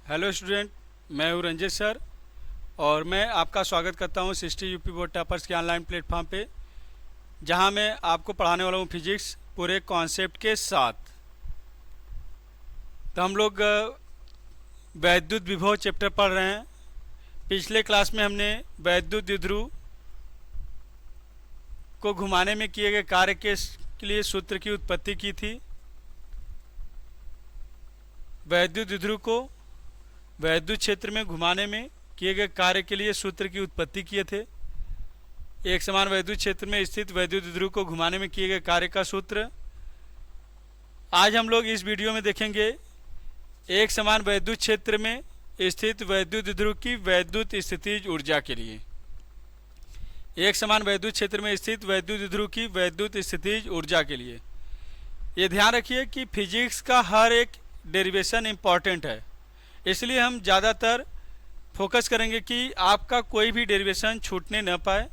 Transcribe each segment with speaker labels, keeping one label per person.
Speaker 1: Hello student, मैं हूँ Ranjit sir और मैं आपका स्वागत करता हूँ सिस्टी यूपी बोर्ड टॉपर्स के ऑनलाइन प्लेटफॉर्म पे, जहाँ मैं आपको पढ़ाने वाला हूँ फिजिक्स पूरे कॉन्सेप्ट के साथ। तो हम लोग वैद्युत विभव चैप्टर पढ़ रहे हैं। पिछले क्लास में हमने वैद्युत द्विध्रुव को घुमाने में किए गए कार्य के लिए सूत्र की उत्पत्ति की थी। वैद्युत द्विध्रुव को वैद्युत क्षेत्र में घुमाने में किए गए कार्य के लिए सूत्र की उत्पत्ति किए थे। एक समान वैद्युत क्षेत्र में स्थित वैद्युत द्विध्रुव को घुमाने में किए गए कार्य का सूत्र। आज हम लोग इस वीडियो में देखेंगे एक समान वैद्युत क्षेत्र में स्थित वैद्युत द्विध्रुव की वैद्युत स्थितिज ऊर्जा के लिए। एक समान वैद्युत क्षेत्र में स्थित वैद्युत द्विध्रुव की वैद्युत स्थितिज ऊर्जा के लिए। ये ध्यान रखिए कि फिजिक्स का हर एक डेरिवेशन इम्पॉर्टेंट है, इसलिए हम ज़्यादातर फोकस करेंगे कि आपका कोई भी डेरिवेशन छूटने न पाए,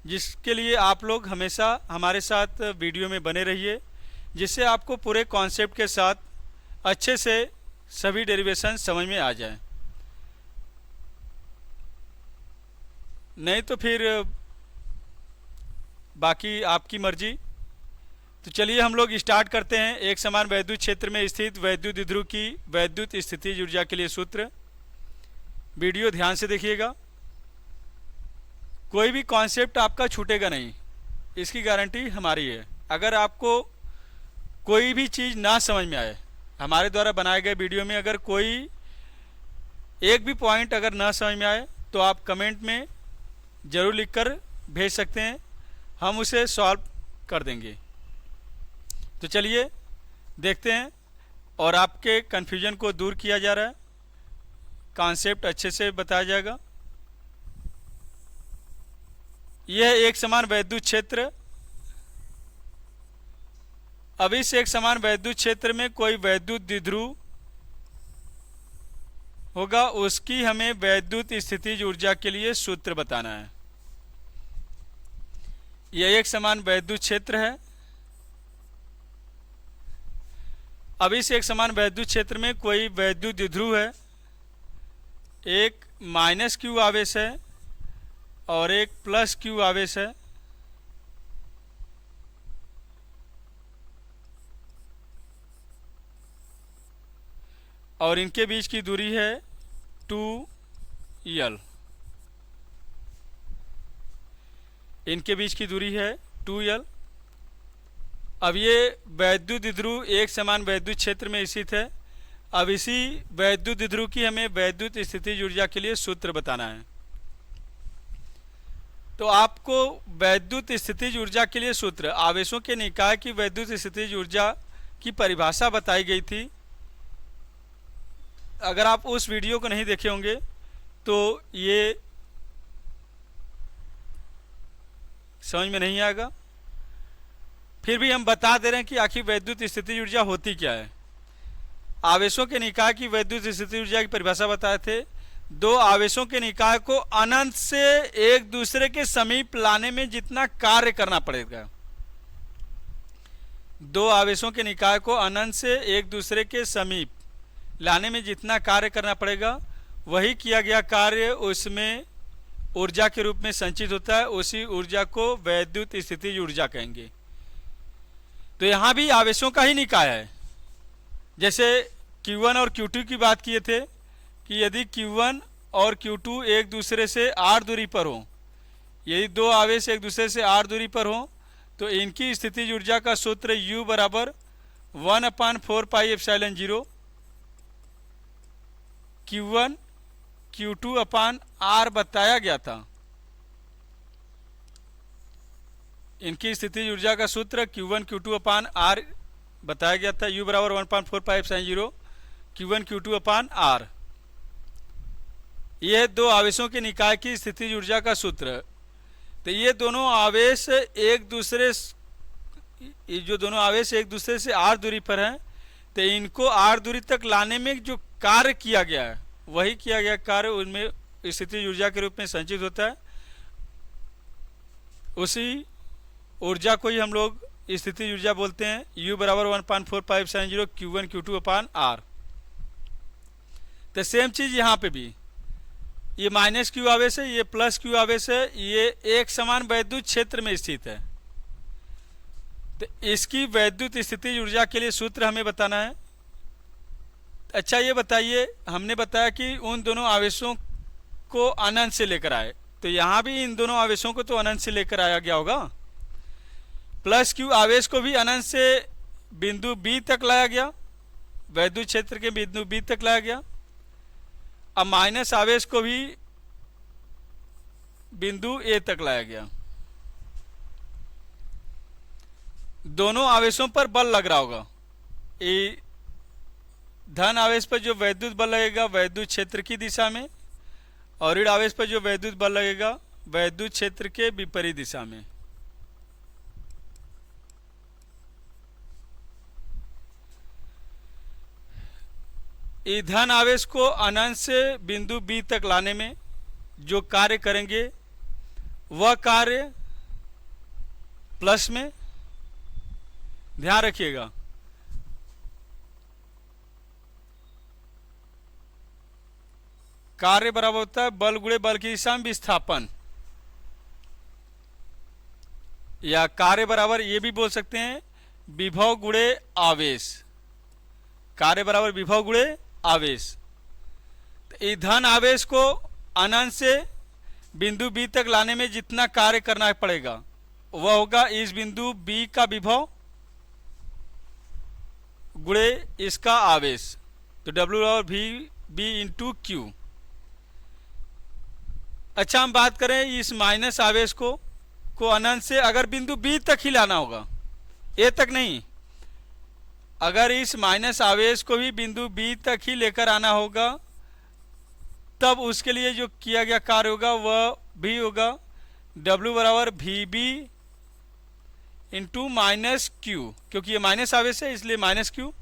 Speaker 1: जिसके लिए आप लोग हमेशा हमारे साथ वीडियो में बने रहिए, जिससे आपको पूरे कॉन्सेप्ट के साथ अच्छे से सभी डेरिवेशन समझ में आ जाए। नहीं तो फिर बाकी आपकी मर्जी। तो चलिए हम लोग स्टार्ट करते हैं। एक समान वैद्युत क्षेत्र में स्थित वैद्युत द्विध्रुव की वैद्युत स्थितिज ऊर्जा के लिए सूत्र। वीडियो ध्यान से देखिएगा, कोई भी कॉन्सेप्ट आपका छूटेगा नहीं, इसकी गारंटी हमारी है। अगर आपको कोई भी चीज़ ना समझ में आए, हमारे द्वारा बनाए गए वीडियो में अगर कोई एक भी पॉइंट अगर ना समझ में आए तो आप कमेंट में ज़रूर लिखकर भेज सकते हैं, हम उसे सॉल्व कर देंगे। तो चलिए देखते हैं और आपके कन्फ्यूजन को दूर किया जा रहा है, कॉन्सेप्ट अच्छे से बताया जाएगा। यह एक समान वैद्युत क्षेत्र। अब इस एक समान वैद्युत क्षेत्र में कोई वैद्युत द्विध्रुव होगा, उसकी हमें वैद्युत स्थितिज ऊर्जा के लिए सूत्र बताना है। यह एक समान वैद्युत क्षेत्र है। अब इस एक समान वैद्युत क्षेत्र में कोई वैद्युत द्विध्रुव है, एक माइनस क्यू आवेश है और एक प्लस क्यू आवेश है। और इनके बीच की दूरी है 2l। इनके बीच की दूरी है 2l। अब ये वैद्युत द्विध्रुव एक समान वैद्युत क्षेत्र में स्थित है। अब इसी वैद्युत द्विध्रुव की हमें वैद्युत स्थितिज ऊर्जा के लिए सूत्र बताना है। तो आपको वैद्युत स्थितिज ऊर्जा के लिए सूत्र, आवेशों के निकाय की वैद्युत स्थितिज ऊर्जा की परिभाषा बताई गई थी। अगर आप उस वीडियो को नहीं देखे होंगे तो ये समझ में नहीं आएगा। फिर भी हम बता दे रहे हैं कि आखिर वैद्युत स्थितिज ऊर्जा होती क्या है। आवेशों के निकाय की वैद्युत स्थितिज ऊर्जा की परिभाषा बताए थे। दो आवेशों के निकाय को अनंत से एक दूसरे के समीप लाने में जितना कार्य करना पड़ेगा, दो आवेशों के निकाय को अनंत से एक दूसरे के समीप लाने में जितना कार्य करना पड़ेगा, वही किया गया कार्य उसमें ऊर्जा के रूप में संचित होता है। उसी ऊर्जा को वैद्युत स्थितिज ऊर्जा कहेंगे। तो यहाँ भी आवेशों का ही निकाय है। जैसे Q1 और Q2 की बात किए थे कि यदि Q1 और Q2 एक दूसरे से r दूरी पर हो, यदि दो आवेश एक दूसरे से r दूरी पर हो, तो इनकी स्थितिज ऊर्जा का सूत्र U बराबर 1/4πε0 Q1 Q2/r बताया गया था। इनकी स्थितिज ऊर्जा का सूत्र Q1 Q2/r बताया गया था। U बराबर 1/4πε0 Q1 Q2/r। यह दो आवेशों के निकाय की स्थितिज ऊर्जा का सूत्र। तो ये दोनों आवेश एक दूसरे से r दूरी पर हैं, तो इनको r दूरी तक लाने में जो कार्य किया गया है, वही किया गया कार्य उनमें स्थितिज ऊर्जा के रूप में संचित होता है। उसी ऊर्जा को ही हम लोग स्थितिज ऊर्जा बोलते हैं। U बराबर 1/4πε0 Q1 Q2/r। तो सेम चीज यहाँ पे भी, ये माइनस क्यू आवेश है, ये प्लस क्यू आवेश है, ये एक समान वैद्युत क्षेत्र में स्थित है। तो इसकी वैद्युत स्थिति ऊर्जा के लिए सूत्र हमें बताना है। अच्छा ये बताइए, हमने बताया कि उन दोनों आवेशों को अनंत से लेकर आए, तो यहाँ भी इन दोनों आवेशों को तो अनंत से लेकर आया गया होगा। प्लस क्यू आवेश को भी अनंत से बिंदु बी तक लाया गया, वैद्युत क्षेत्र के बिंदु बी तक लाया गया। अब माइनस आवेश को भी बिंदु ए तक लाया गया। दोनों आवेशों पर बल लग रहा होगा। ये धन आवेश पर जो वैद्युत बल लगेगा वैद्युत क्षेत्र की दिशा में, और ऋण आवेश पर जो वैद्युत बल लगेगा वैद्युत क्षेत्र के विपरीत दिशा में। ये धन आवेश को अनंत से बिंदु बी तक लाने में जो कार्य करेंगे वह कार्य प्लस में, ध्यान रखिएगा, कार्य बराबर होता है बल गुणे बल की दिशा में विस्थापन, या कार्य बराबर ये भी बोल सकते हैं विभव गुणे आवेश। कार्य बराबर विभव गुणे आवेश। तो इस धन आवेश को अनंत से बिंदु बी तक लाने में जितना कार्य करना पड़ेगा वह होगा इस बिंदु बी का विभव गुणे इसका आवेश। तो डब्ल्यू और भी बी इंटू क्यू। अच्छा हम बात करें इस माइनस आवेश को अनंत से अगर बिंदु बी तक ही लाना होगा, ए तक नहीं। अगर इस माइनस आवेश को भी बिंदु बी तक ही लेकर आना होगा तब उसके लिए जो किया गया कार्य होगा वह भी होगा W बराबर V B into minus Q, क्योंकि ये माइनस आवेश है इसलिए माइनस क्यू।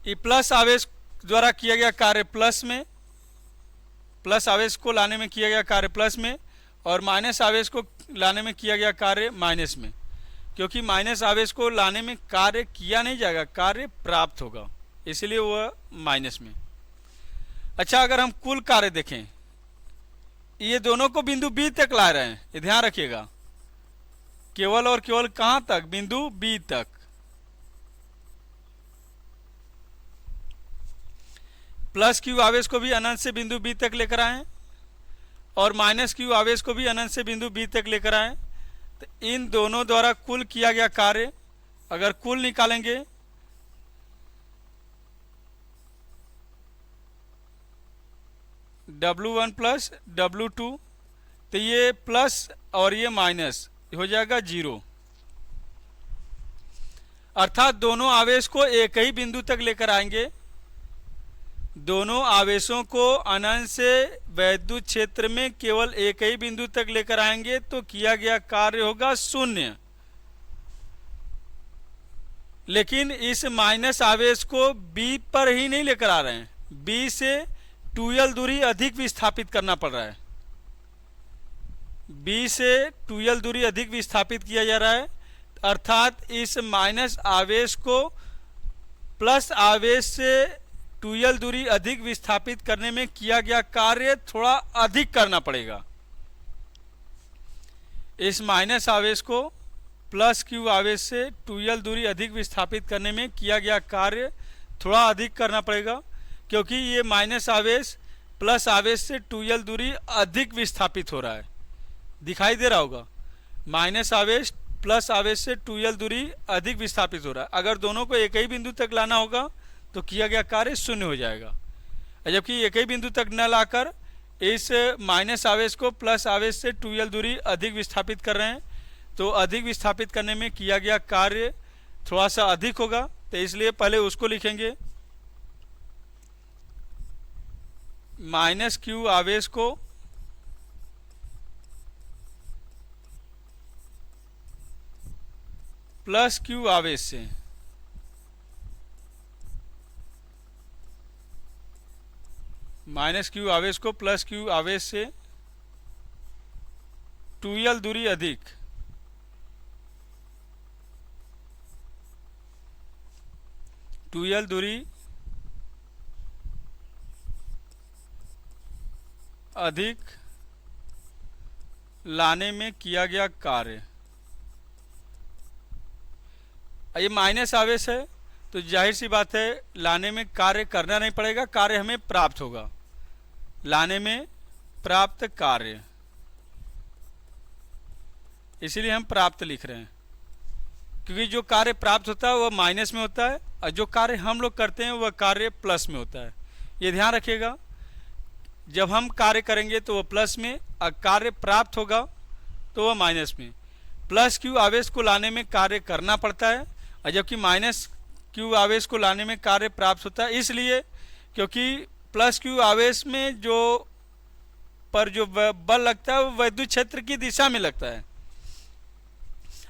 Speaker 1: ये प्लस आवेश द्वारा किया गया कार्य प्लस में, प्लस आवेश को लाने में किया गया कार्य प्लस में, और माइनस आवेश को लाने में किया गया कार्य माइनस में, क्योंकि माइनस आवेश को लाने में कार्य किया नहीं जाएगा, कार्य प्राप्त होगा, इसलिए वह माइनस में। अच्छा अगर हम कुल कार्य देखें, ये दोनों को बिंदु बी तक ला रहे हैं, ये ध्यान रखिएगा, केवल और केवल कहां तक, बिंदु बी तक। प्लस क्यू आवेश को भी अनंत से बिंदु बी तक लेकर आए और माइनस क्यू आवेश को भी अनंत से बिंदु बी तक लेकर आए। तो इन दोनों द्वारा कुल किया गया कार्य अगर कुल निकालेंगे W1 प्लस W2, तो ये प्लस और ये माइनस हो जाएगा 0। अर्थात दोनों आवेश को एक ही बिंदु तक लेकर आएंगे। दोनों आवेशों को अनंत से वैद्युत क्षेत्र में केवल एक ही बिंदु तक लेकर आएंगे तो किया गया कार्य होगा 0। लेकिन इस माइनस आवेश को बी पर ही नहीं लेकर आ रहे हैं, बी से 2l दूरी अधिक विस्थापित करना पड़ रहा है। बी से 2l दूरी अधिक विस्थापित किया जा रहा है, अर्थात इस माइनस आवेश को प्लस आवेश से 2l दूरी अधिक विस्थापित करने में किया गया कार्य थोड़ा अधिक करना पड़ेगा। इस माइनस आवेश को प्लस क्यू आवेश से 2l दूरी अधिक विस्थापित करने में किया गया कार्य थोड़ा अधिक करना पड़ेगा, क्योंकि ये माइनस आवेश प्लस आवेश से 2l दूरी अधिक विस्थापित हो रहा है। दिखाई दे रहा होगा, माइनस आवेश प्लस आवेश से 2l दूरी अधिक विस्थापित हो रहा है। अगर दोनों को एक ही बिंदु तक लाना होगा तो किया गया कार्य 0 हो जाएगा, जबकि एक ही बिंदु तक न लाकर इस माइनस आवेश को प्लस आवेश से 2l दूरी अधिक विस्थापित कर रहे हैं, तो अधिक विस्थापित करने में किया गया कार्य थोड़ा सा अधिक होगा। तो इसलिए पहले उसको लिखेंगे, माइनस क्यू आवेश को प्लस क्यू आवेश से माइनस क्यू आवेश को प्लस क्यू आवेश से 2l दूरी अधिक अधिक लाने में किया गया कार्य। ये माइनस आवेश है तो जाहिर सी बात है लाने में कार्य करना नहीं पड़ेगा, कार्य हमें प्राप्त होगा। लाने में प्राप्त कार्य, इसीलिए हम प्राप्त लिख रहे हैं, क्योंकि जो कार्य प्राप्त होता है वह माइनस में होता है और जो कार्य हम लोग करते हैं वह कार्य प्लस में होता है। ये ध्यान रखिएगा, जब हम कार्य करेंगे तो वह प्लस में और कार्य प्राप्त होगा तो वह माइनस में। प्लस क्यू आवेश को लाने में कार्य करना पड़ता है और जबकि माइनस क्यू आवेश को लाने में कार्य प्राप्त होता है, इसलिए क्योंकि प्लस क्यू आवेश में जो बल लगता है वो विद्युत क्षेत्र की दिशा में लगता है,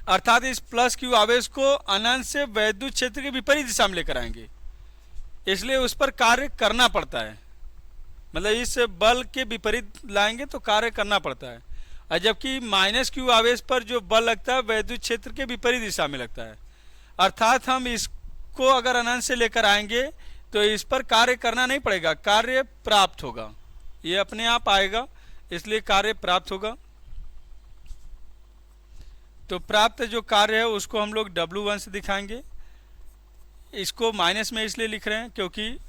Speaker 1: अर्थात इस प्लस क्यू आवेश को अनंत से विद्युत क्षेत्र के विपरीत दिशा में लेकर आएंगे, इसलिए उस पर कार्य करना पड़ता है। मतलब इस बल के विपरीत लाएंगे तो कार्य करना पड़ता है, और जबकि माइनस क्यू आवेश पर जो बल लगता है विद्युत क्षेत्र के विपरीत दिशा में लगता है, अर्थात हम इसको अगर अनंत से लेकर आएंगे तो इस पर कार्य करना नहीं पड़ेगा, कार्य प्राप्त होगा, ये अपने आप आएगा, इसलिए कार्य प्राप्त होगा। तो प्राप्त जो कार्य है उसको हम लोग W1 से दिखाएंगे। इसको माइनस में इसलिए लिख रहे हैं क्योंकि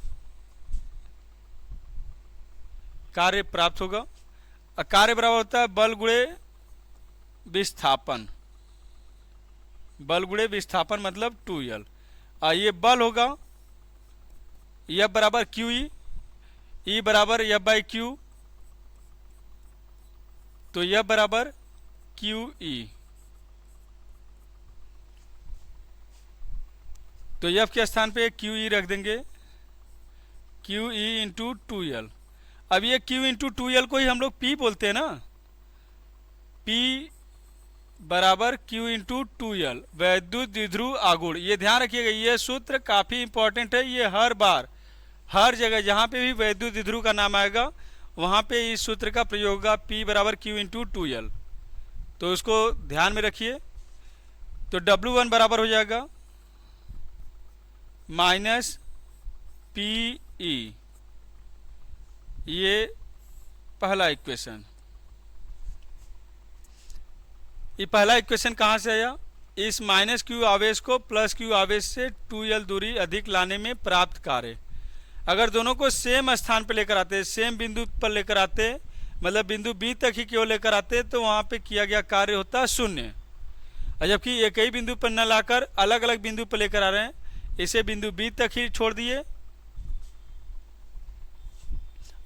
Speaker 1: कार्य प्राप्त होगा, और कार्य बराबर होता है बल गुणे विस्थापन। बल गुणे विस्थापन मतलब 2L, और ये बल होगा F बराबर QE, E बराबर F/Q, तो F बराबर QE। तो F के स्थान पे QE रख देंगे, QE इंटू 2L। अब ये Q इंटू 2L को ही हम लोग P बोलते हैं ना, P बराबर Q इंटू 2L, वैद्युत द्विध्रुव आघूर्ण। ये ध्यान रखिएगा, ये सूत्र काफ़ी इंपॉर्टेंट है, ये हर बार हर जगह जहाँ पे भी वैद्युत द्विध्रुव का नाम आएगा वहाँ पे इस सूत्र का प्रयोग होगा, P बराबर Q इंटू 2L। तो उसको ध्यान में रखिए। तो W1 बराबर हो जाएगा माइनस PE, ये पहला इक्वेशन। ये पहला इक्वेशन कहाँ से आया? इस माइनस क्यू आवेश को प्लस क्यू आवेश से 2L दूरी अधिक लाने में प्राप्त कार्य। अगर दोनों को सेम स्थान पर लेकर आते, सेम बिंदु पर लेकर आते, मतलब बिंदु B तक ही केवल लेकर आते, तो वहाँ पे किया गया कार्य होता है 0। और जबकि एक ही बिंदु पर न लाकर अलग अलग बिंदु पर लेकर आ रहे हैं, इसे बिंदु B तक ही छोड़ दिए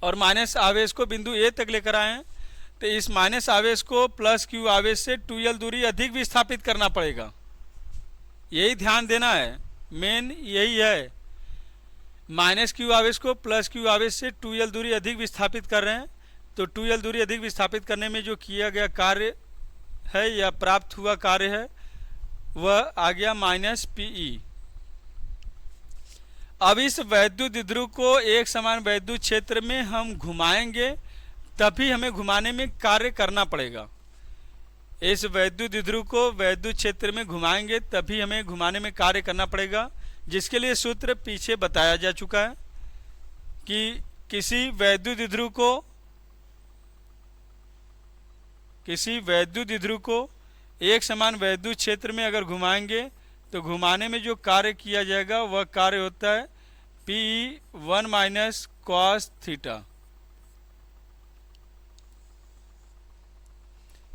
Speaker 1: और माइनस आवेश को बिंदु A तक लेकर आए हैं, तो इस माइनस आवेश को प्लस क्यू आवेश से 2L दूरी अधिक विस्थापित करना पड़ेगा। यही ध्यान देना है, मेन यही है। माइनस क्यू आवेश को प्लस क्यू आवेश से 2L दूरी अधिक विस्थापित कर रहे हैं, तो 2L दूरी अधिक विस्थापित करने में जो किया गया कार्य है या प्राप्त हुआ कार्य है वह आ गया माइनस PE। अब इस वैद्युत द्विध्रुव को एक समान वैद्युत क्षेत्र में हम घुमाएंगे, तभी हमें घुमाने में कार्य करना पड़ेगा। इस वैद्युत द्विध्रुव को वैद्युत क्षेत्र में घुमाएंगे तभी हमें घुमाने में कार्य करना पड़ेगा, जिसके लिए सूत्र पीछे बताया जा चुका है कि किसी वैद्युत द्विध्रुव को एक समान वैद्युत क्षेत्र में अगर घुमाएंगे तो घुमाने में जो कार्य किया जाएगा वह कार्य होता है PE 1 minus cos theta.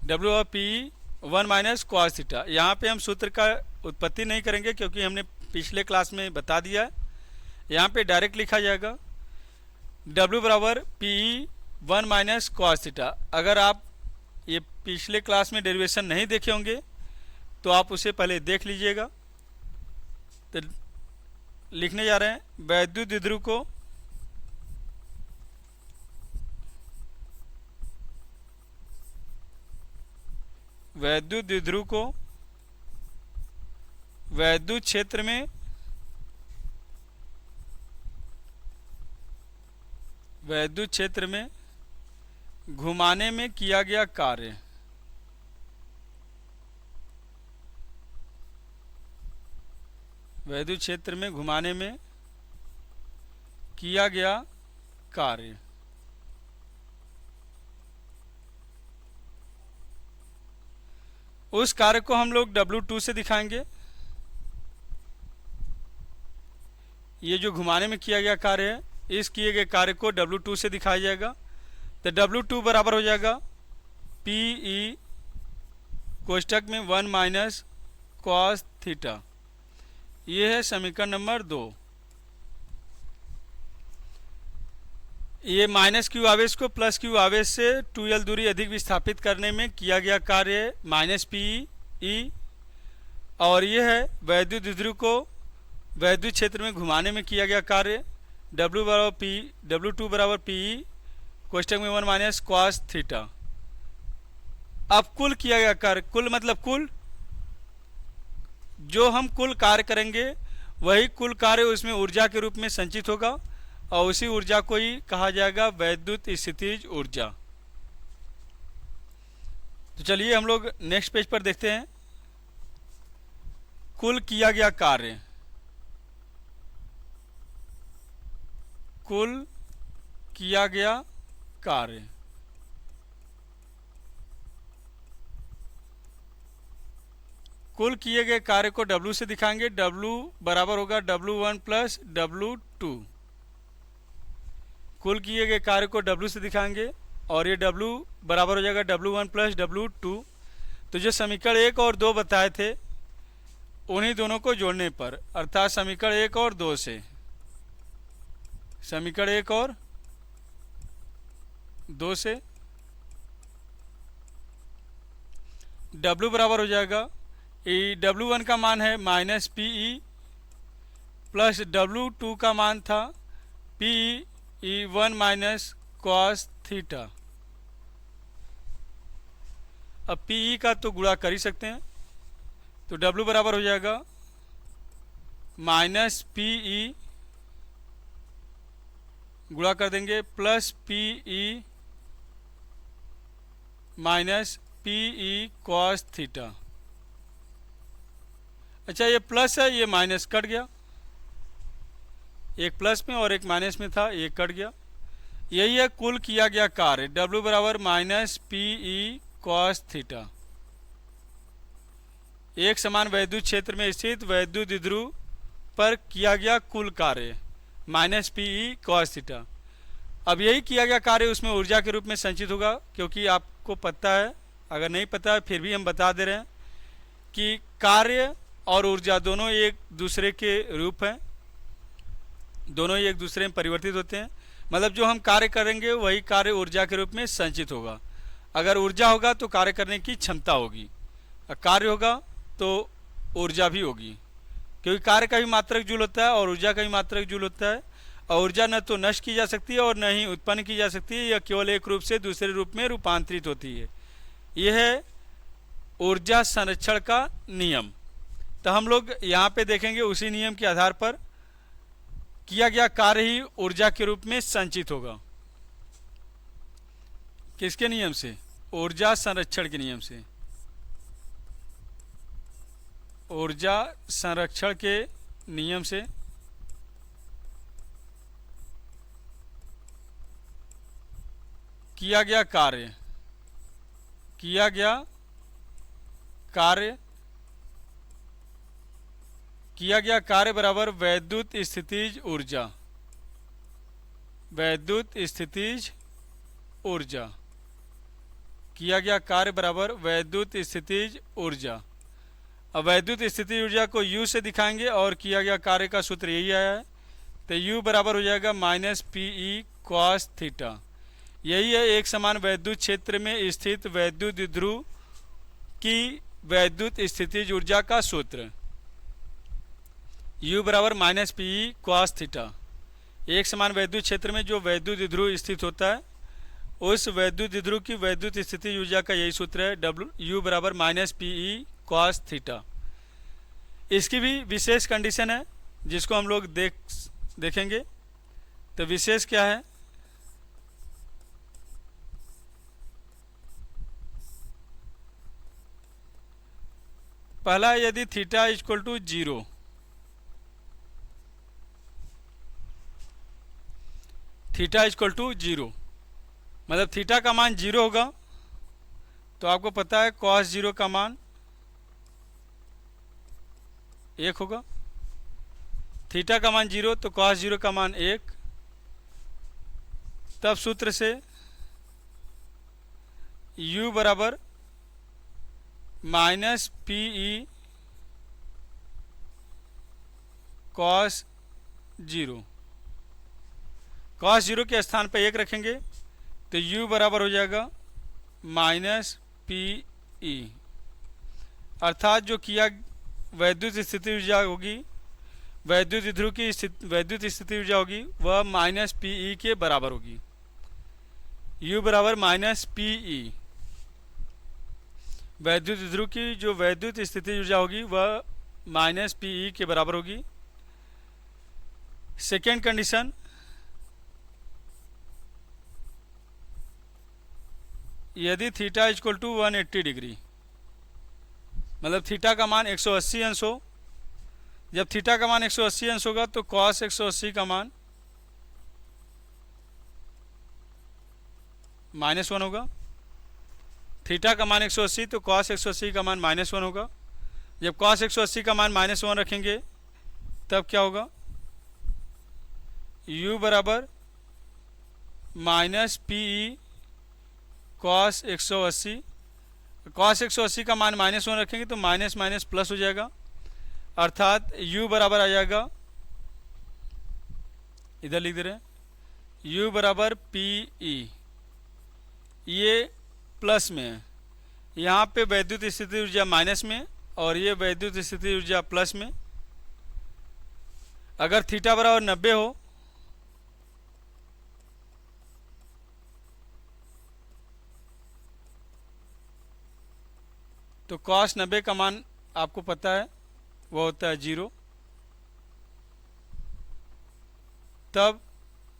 Speaker 1: W और PE 1 माइनस cos थीटा। यहाँ पे हम सूत्र का उत्पत्ति नहीं करेंगे क्योंकि हमने पिछले क्लास में बता दिया है। यहाँ पे डायरेक्ट लिखा जाएगा W बराबर PE 1 माइनस cos थीटा। अगर आप ये पिछले क्लास में डेरिवेशन नहीं देखे होंगे तो आप उसे पहले देख लीजिएगा। तो लिखने जा रहे हैं वैद्युत द्विध्रुव को वैद्युत क्षेत्र में घुमाने में किया गया कार्य। वैद्युत क्षेत्र में घुमाने में किया गया कार्य। उस कार्य को हम लोग W2 से दिखाएंगे। ये जो घुमाने में किया गया कार्य है, इस किए गए कार्य को W2 से दिखाया जाएगा। तो W2 बराबर हो जाएगा PE कोष्टक में 1 माइनस कॉस थीटा। ये है समीकरण नंबर 2। ये माइनस क्यू आवेश को प्लस क्यू आवेश से 2L दूरी अधिक विस्थापित करने में किया गया कार्य है माइनस PE। और ये है वैद्युत द्विध्रुव को वैद्युत क्षेत्र में घुमाने में किया गया कार्य W2 बराबर PE कोष्टक में 1 माइनस कॉस थीटा। अब कुल किया गया कार्य, कुल मतलब कुल, जो हम कुल कार्य करेंगे वही कुल कार्य उसमें ऊर्जा के रूप में संचित होगा और उसी ऊर्जा को ही कहा जाएगा वैद्युत स्थितिज ऊर्जा। तो चलिए हम लोग नेक्स्ट पेज पर देखते हैं। कुल किया गया कार्य, कुल किया गया कार्य, कुल किए गए कार्य को W से दिखाएंगे। W बराबर होगा W1 प्लस W2। कुल किए गए कार्य को W से दिखाएंगे और ये W बराबर हो जाएगा W1 प्लस W2। तो जो समीकरण 1 और 2 बताए थे उन्हीं दोनों को जोड़ने पर, अर्थात समीकरण 1 और 2 से, समीकरण 1 और 2 से W बराबर हो जाएगा, W1 का मान है माइनस PE प्लस W2 का मान था PE 1 माइनस कॉस थीटा। अब PE का तो गुणा कर ही सकते हैं, तो W बराबर हो जाएगा माइनस PE गुणा कर देंगे plus PE minus PE cos theta. अच्छा, ये प्लस है, ये माइनस कट गया, एक प्लस में और एक माइनस में था, ये कट गया। यही है कुल किया गया कार्य, W बराबर माइनस PE कॉस थीटा। एक समान वैद्युत क्षेत्र में स्थित वैद्युत द्विध्रुव पर किया गया कुल कार्य माइनस PE कॉस थीटा। अब यही किया गया कार्य उसमें ऊर्जा के रूप में संचित होगा, क्योंकि आपको पता है, अगर नहीं पता है फिर भी हम बता दे रहे हैं कि कार्य और ऊर्जा दोनों एक दूसरे के रूप हैं, दोनों ही एक दूसरे में परिवर्तित होते हैं। मतलब जो हम कार्य करेंगे वही कार्य ऊर्जा के रूप में संचित होगा। अगर ऊर्जा होगा तो कार्य करने की क्षमता होगी, और कार्य होगा तो ऊर्जा भी होगी, क्योंकि कार्य का भी मात्रक जूल होता है और ऊर्जा का भी मात्रक जूल होता है। और ऊर्जा न तो नष्ट की जा सकती है और न ही उत्पन्न की जा सकती है, यह केवल एक रूप से दूसरे रूप में रूपांतरित होती है। यह है ऊर्जा संरक्षण का नियम। तो हम लोग यहाँ पे देखेंगे उसी नियम के आधार पर किया गया कार्य ही ऊर्जा के रूप में संचित होगा। किसके नियम से? ऊर्जा संरक्षण के नियम से। ऊर्जा संरक्षण के नियम से किया गया कार्य, किया गया कार्य, किया गया कार्य बराबर वैद्युत स्थितिज ऊर्जा, वैद्युत स्थितिज ऊर्जा। किया गया कार्य बराबर वैद्युत स्थितिज ऊर्जा। अब वैद्युत स्थितिज ऊर्जा को U से दिखाएंगे और किया गया कार्य का सूत्र यही आया है, तो U बराबर हो जाएगा माइनस PE कॉस थीटा। यही है एक समान वैद्युत क्षेत्र में स्थित वैद्युत द्विध्रुव की वैद्युत स्थितिज ऊर्जा का सूत्र। U बराबर माइनस PE कॉस थीटा। एक समान वैद्युत क्षेत्र में जो वैद्युत द्विध्रुव स्थित होता है उस वैद्युत द्विध्रुव की वैद्युत स्थितिज ऊर्जा का यही सूत्र है, U बराबर माइनस PE कॉस थीटा। इसकी भी विशेष कंडीशन है जिसको हम लोग देखेंगे। तो विशेष क्या है? पहला, यदि theta equal to 0, theta equal to 0 मतलब थीटा का मान 0 होगा, तो आपको पता है कॉस 0 का मान 1 होगा। थीटा का मान 0 तो cos 0 का मान 1। तब सूत्र से u बराबर minus P E cos 0, cos 0 के स्थान पर 1 रखेंगे तो u बराबर हो जाएगा माइनस पी ई, अर्थात जो किया वैद्युत स्थिति ऊर्जा होगी, वैद्युत द्विध्रुव की वैद्युत स्थिति ऊर्जा होगी वह माइनस पी ई के बराबर होगी। u बराबर माइनस पी ई, वैद्युत द्विध्रुव की जो वैद्युत स्थिति ऊर्जा होगी वह माइनस पी ई के बराबर होगी। सेकेंड कंडीशन, यदि थीटा इक्वल टू 180 डिग्री, मतलब थीटा का मान 180 अंश हो, जब थीटा का मान 180 अंश होगा तो cos 180 का मान -1 होगा। थीटा का मान 180 तो cos 180 का मान -1 होगा। जब cos 180 का मान -1 रखेंगे तब क्या होगा, u बराबर minus P E cos 180, cos 180 का मान -1 रखेंगे तो माइनस माइनस प्लस हो जाएगा, अर्थात u बराबर आ जाएगा, इधर लिख दे रहे हैं, u बराबर पी ई, ये प्लस में है, यहाँ पे वैद्युत स्थिति ऊर्जा माइनस में और ये वैद्युत स्थिति ऊर्जा प्लस में। अगर थीटा बराबर 90 हो तो cos 90 का मान आपको पता है वो होता है 0। तब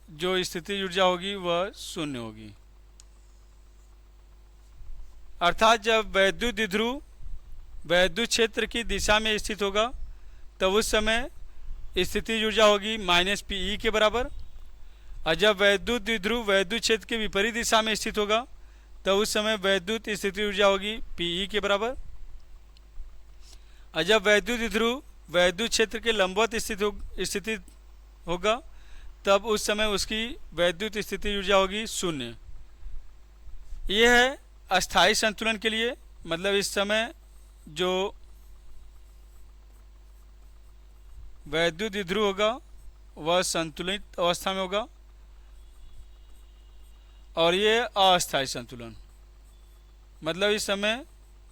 Speaker 1: जो स्थिति ऊर्जा होगी वह 0 होगी, अर्थात जब वैद्युत द्विध्रुव वैद्युत क्षेत्र की दिशा में स्थित होगा तब उस समय स्थिति ऊर्जा होगी माइनस पी ई के बराबर, और जब वैद्युत द्विध्रुव वैद्युत क्षेत्र के विपरीत दिशा में स्थित होगा तब उस समय वैद्युत स्थिति ऊर्जा होगी पी ई के बराबर, और जब वैद्युत द्विध्रुव वैद्युत क्षेत्र के लंबवत स्थिति होगा तब उस समय उसकी वैद्युत स्थिति ऊर्जा होगी 0। यह है अस्थायी संतुलन के लिए, मतलब इस समय जो वैद्युत द्विध्रुव होगा वह संतुलित अवस्था में होगा, और ये अस्थायी संतुलन, मतलब इस समय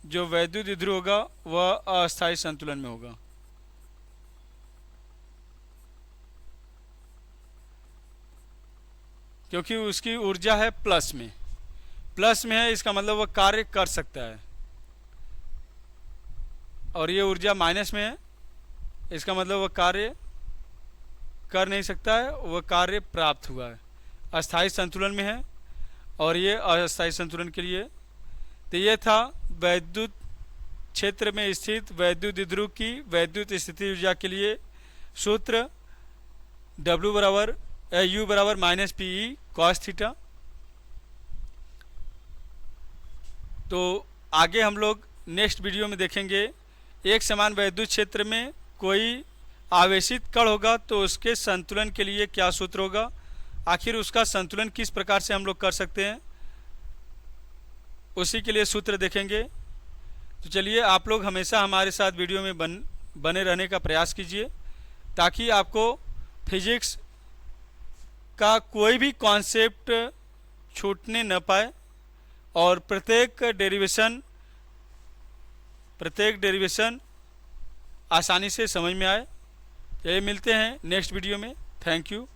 Speaker 1: जो वैद्युत द्विध्रुव होगा वह अस्थायी संतुलन में होगा। क्योंकि उसकी ऊर्जा है प्लस में है, इसका मतलब वह कार्य कर सकता है, और ये ऊर्जा माइनस में है, इसका मतलब वह कार्य कर नहीं सकता है, वह कार्य प्राप्त हुआ है, अस्थायी संतुलन में है, और ये अस्थायी संतुलन के लिए। तो ये था वैद्युत क्षेत्र में स्थित वैद्युत द्विध्रुव की वैद्युत स्थिति ऊर्जा के लिए सूत्र W बराबर U बराबर minus P E cos theta. तो आगे हम लोग नेक्स्ट वीडियो में देखेंगे एक समान वैद्युत क्षेत्र में कोई आवेशित कण होगा तो उसके संतुलन के लिए क्या सूत्र होगा, आखिर उसका संतुलन किस प्रकार से हम लोग कर सकते हैं, उसी के लिए सूत्र देखेंगे। तो चलिए आप लोग हमेशा हमारे साथ वीडियो में बने रहने का प्रयास कीजिए ताकि आपको फिजिक्स का कोई भी कॉन्सेप्ट छूटने न पाए और प्रत्येक डेरिवेशन आसानी से समझ में आए। ये मिलते हैं नेक्स्ट वीडियो में। Thank you.